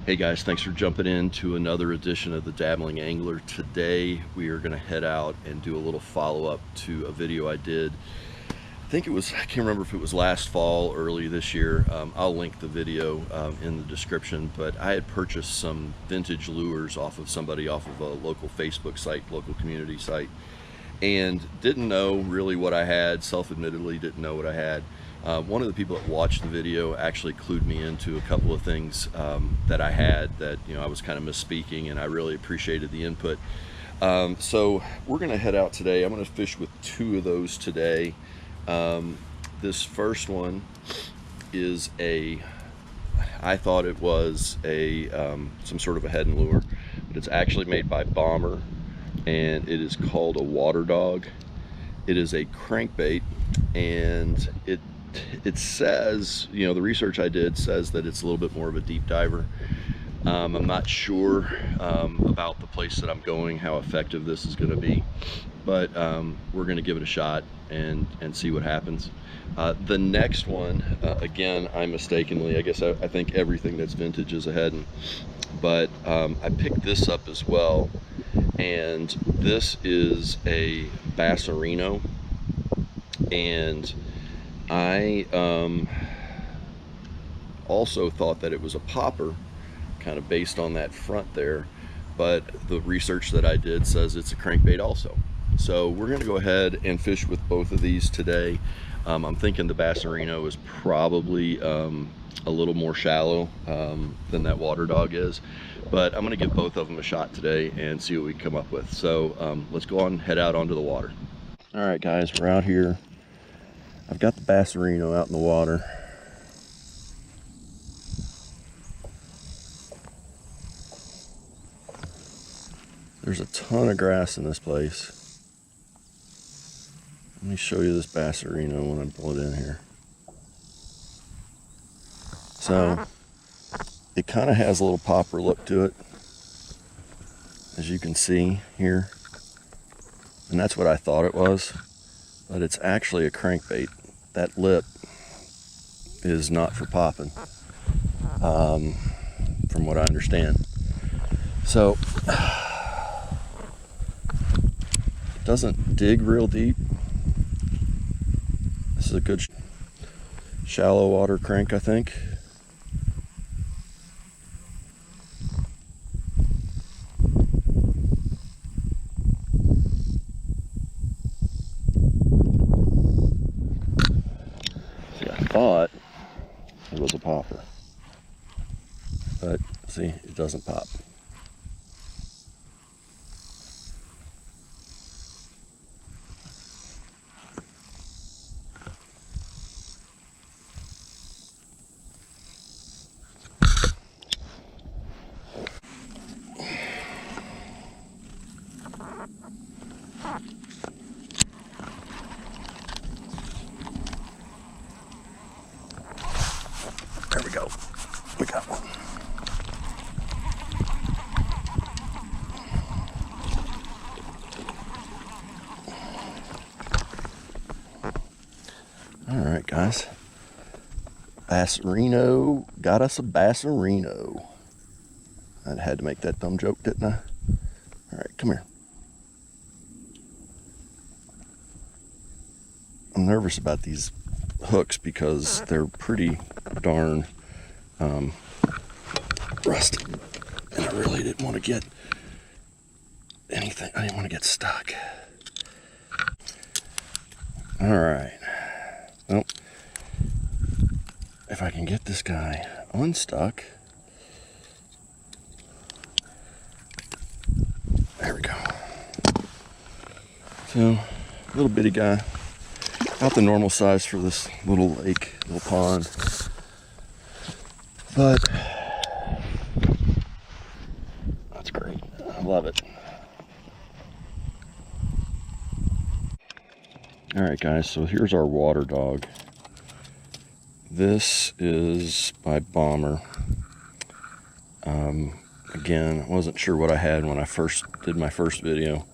Hey guys, thanks for jumping in to another edition of the Dabbling Angler. Today we are going to head out and do a little follow-up to a video I did. I can't remember if it was last fall or early this year. I'll link the video in the description, but I had purchased some vintage lures off of a local Facebook site, local community site, and didn't know really what I had, self-admittedly didn't know what I had. One of the people that watched the video actually clued me into a couple of things that I had that, I was kind of misspeaking, and I really appreciated the input. So we're going to head out today. I'm going to fish with two of those today. This first one is I thought it was some sort of a head and lure, but it's actually made by Bomber, and it is called a water dog. It is a crankbait, and it says, the research I did says that it's a little bit more of a deep diver. I'm not sure about the place that I'm going, how effective this is going to be, but we're going to give it a shot and see what happens. The next one, again, I think everything that's vintage is a head-on, but I picked this up as well, and this is a Bassarino, and I also thought that it was a popper, kind of based on that front there, but the research that I did says it's a crankbait also. So we're going to go ahead and fish with both of these today. I'm thinking the Bassarino is probably a little more shallow than that water dog is, but I'm going to give both of them a shot today and see what we can come up with. So let's go on and head out onto the water. All right guys, we're out here. I've got the Bassarino out in the water. There's a ton of grass in this place. Let me show you this Bassarino when I pull it in here. So it kind of has a little popper look to it, as you can see here, and that's what I thought it was, but it's actually a crankbait. That lip is not for popping, from what I understand. So it doesn't dig real deep. This is a good shallow water crank, I think. Thought it was a popper, but see, it doesn't pop. There we go. We got one. All right, guys. Bassarino got us a Bassarino. I had to make that dumb joke, didn't I? All right, come here. I'm nervous about these hooks because they're pretty darn rusty, and I really didn't want to get anything. I didn't want to get stuck. All right. Well, if I can get this guy unstuck. There we go. So, little bitty guy. About the normal size for this little lake, little pond. But that's great. I love it. All right, guys, so here's our water dog. This is by Bomber. Again, I wasn't sure what I had when I first did my first video.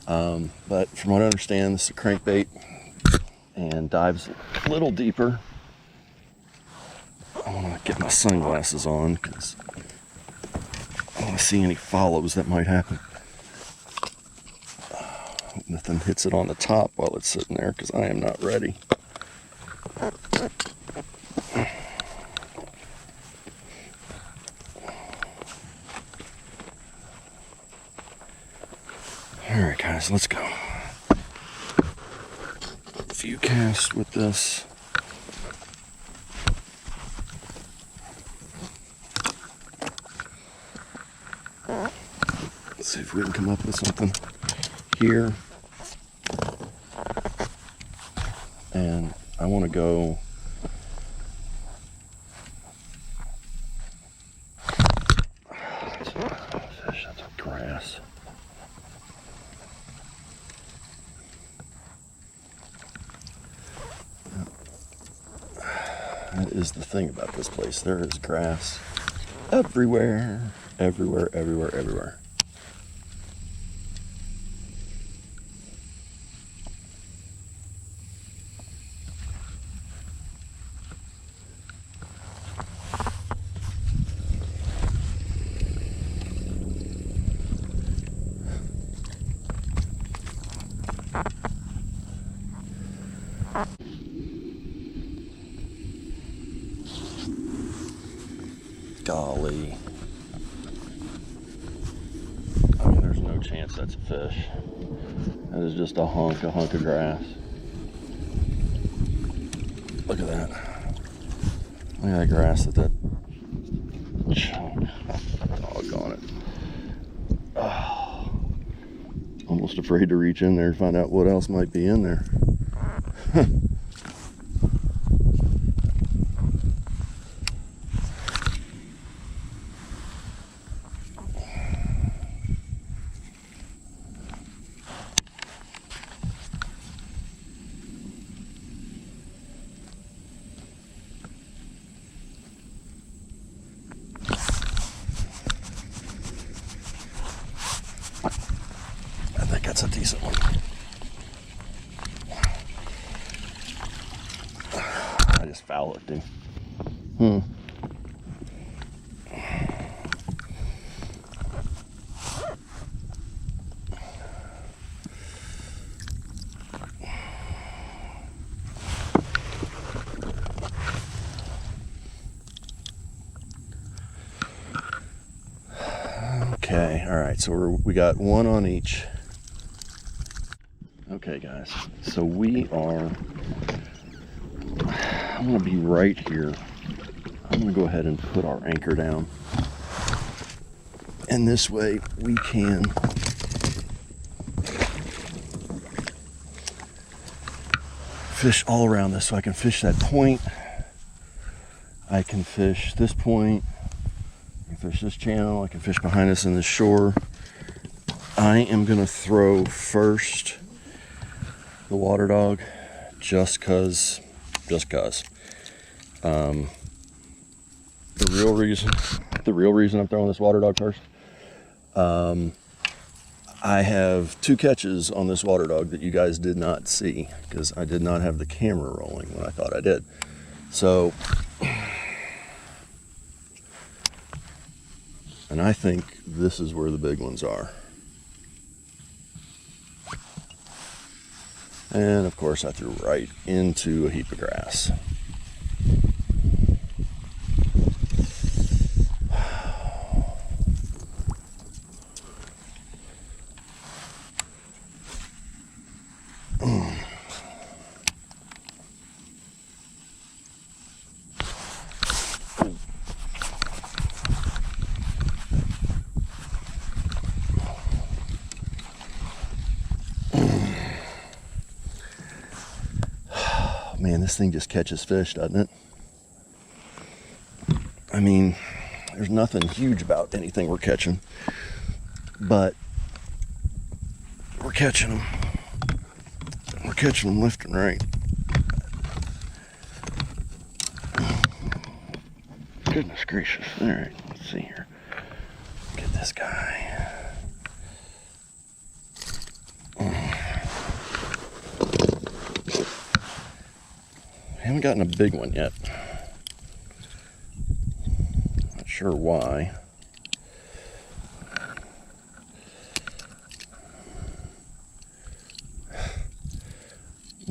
But from what I understand, this is a crankbait and dives a little deeper. I want to get my sunglasses on because see any follows that might happen. Hope nothing hits it on the top while it's sitting there, because I am not ready. Alright guys, let's go. A few casts with this. Let's see if we can come up with something here. And I want to go fish, that's a grass. That is the thing about this place. There is grass everywhere, everywhere, everywhere, everywhere. Golly. I mean, there's no chance that's a fish. That is just a hunk of grass. Look at that. Look at that grass that chunk. Doggone it. Oh, almost afraid to reach in there and find out what else might be in there. That's a decent one. I just foul it, dude. Okay, all right, so we got one on each. Okay guys, so I'm gonna be right here. I'm gonna go ahead and put our anchor down. And this way we can fish all around this. So I can fish that point. I can fish this point. I can fish this channel. I can fish behind us in the shore. I am gonna throw first the water dog, just cause. The real reason I'm throwing this water dog first. I have 2 catches on this water dog that you guys did not see because I did not have the camera rolling when I thought I did. So, and I think this is where the big ones are. And of course I threw right into a heap of grass. Man, this thing just catches fish, doesn't it? I mean, there's nothing huge about anything we're catching, but we're catching them. We're catching them left and right. Goodness gracious. All right, let's see here. Look at this guy. Haven't gotten a big one yet. Not sure why.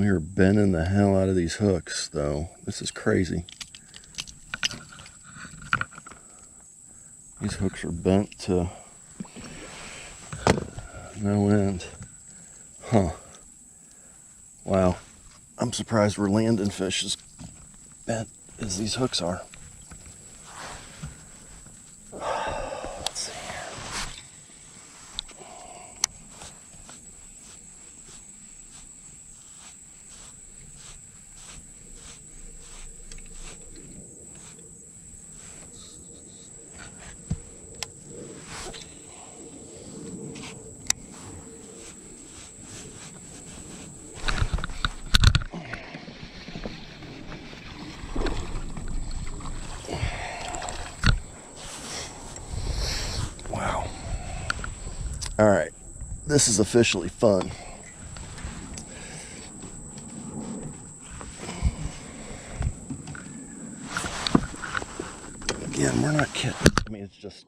We are bending the hell out of these hooks, though. This is crazy. These hooks are bent to no end. Huh. Wow. I'm surprised we're landing fish as bent as these hooks are. Let's see here. All right, this is officially fun. Again, we're not kidding. I mean, it's just,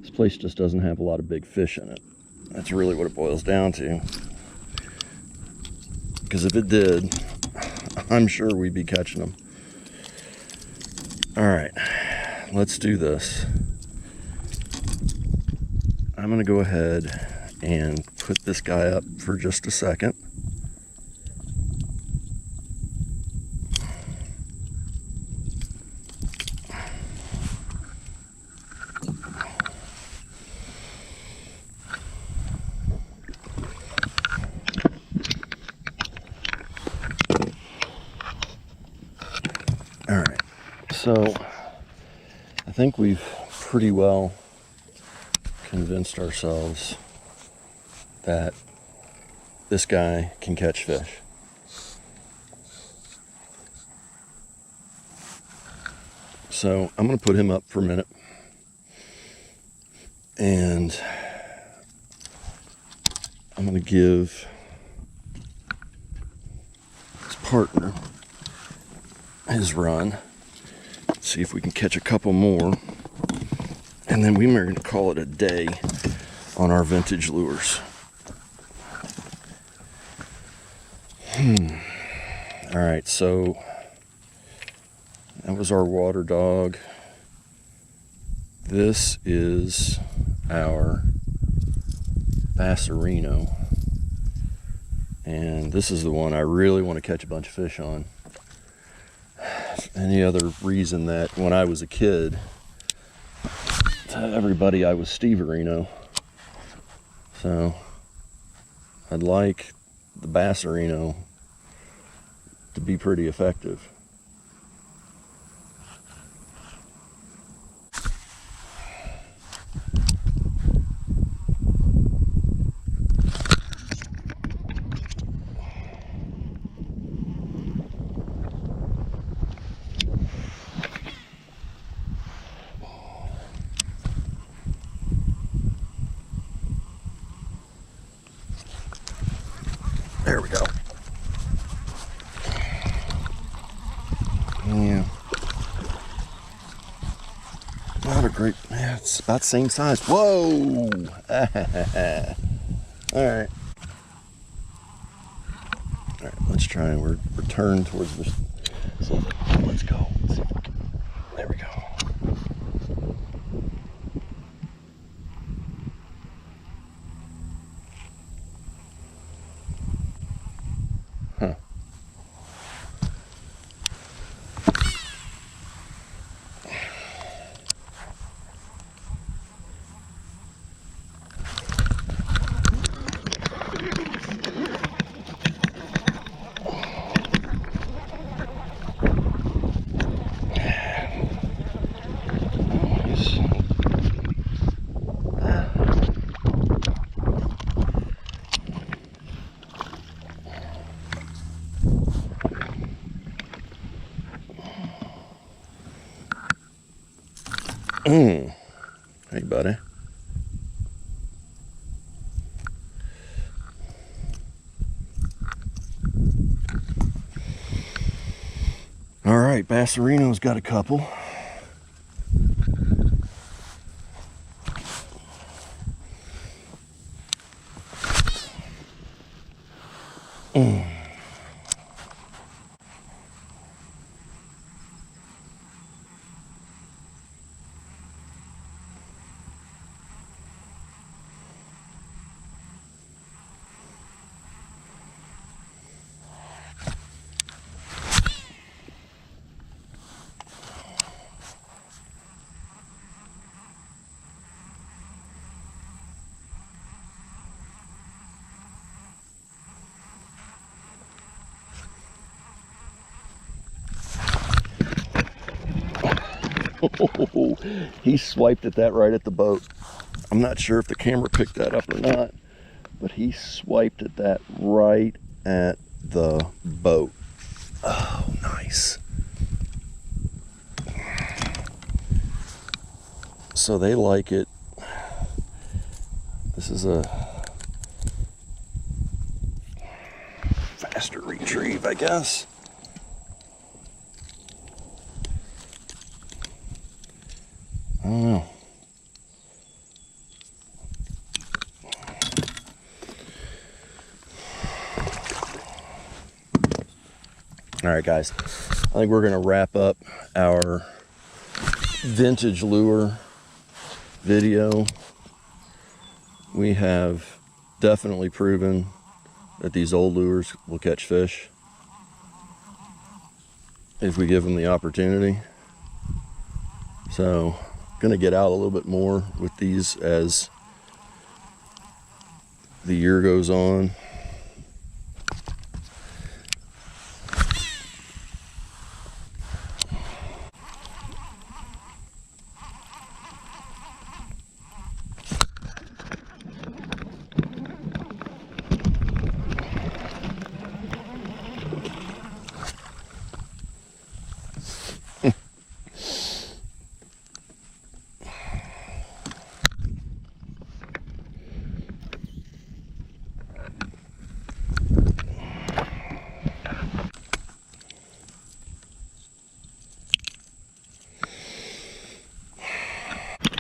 this place just doesn't have a lot of big fish in it. That's really what it boils down to. Because if it did, I'm sure we'd be catching them. All right, let's do this. I'm gonna go ahead and put this guy up for just a second. All right, so I think we've pretty well convinced ourselves that this guy can catch fish. So I'm going to put him up for a minute, and I'm going to give his partner his run, see if we can catch a couple more. And then we are going to call it a day on our vintage lures. All right, so that was our water dog. This is our Bassarino. And this is the one I really want to catch a bunch of fish on. Any other reason that when I was a kid, to everybody I was Steverino. So I'd like the Bassarino to be pretty effective. There we go. Yeah. Not a great, yeah, it's about the same size. Whoa! Alright. Alright, let's try and return towards this. So let's go. Let's see if we can, there we go. Huh. Hey, buddy. All right, Bassarino's got a couple. He swiped at that right at the boat. I'm not sure if the camera picked that up or not, but he swiped at that right at the boat. Oh, nice. So they like it. This is a faster retrieve, I guess. I don't know. All right, guys, I think we're gonna wrap up our vintage lure video. We have definitely proven that these old lures will catch fish if we give them the opportunity. So gonna get out a little bit more with these as the year goes on.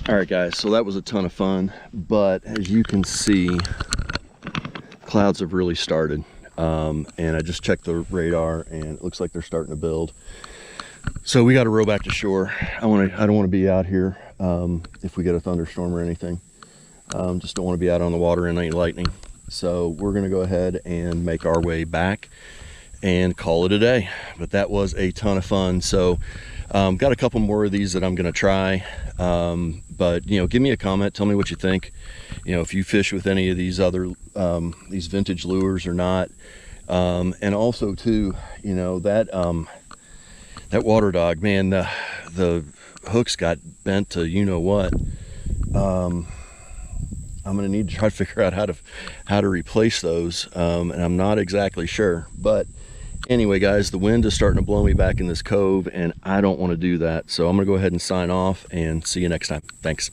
All right, guys, so that was a ton of fun, but as you can see, clouds have really started. And I just checked the radar and it looks like they're starting to build. So we got to row back to shore. I don't want to be out here if we get a thunderstorm or anything. Just don't want to be out on the water in any lightning. So we're going to go ahead and make our way back and call it a day. But that was a ton of fun. So got a couple more of these that I'm going to try. But give me a comment, tell me what you think, if you fish with any of these other these vintage lures or not. And also too, that water dog, man, the hooks got bent to what. I'm gonna need to try to figure out how to replace those, and I'm not exactly sure. But anyway, guys, the wind is starting to blow me back in this cove and I don't want to do that. So I'm gonna go ahead and sign off and see you next time. Thanks.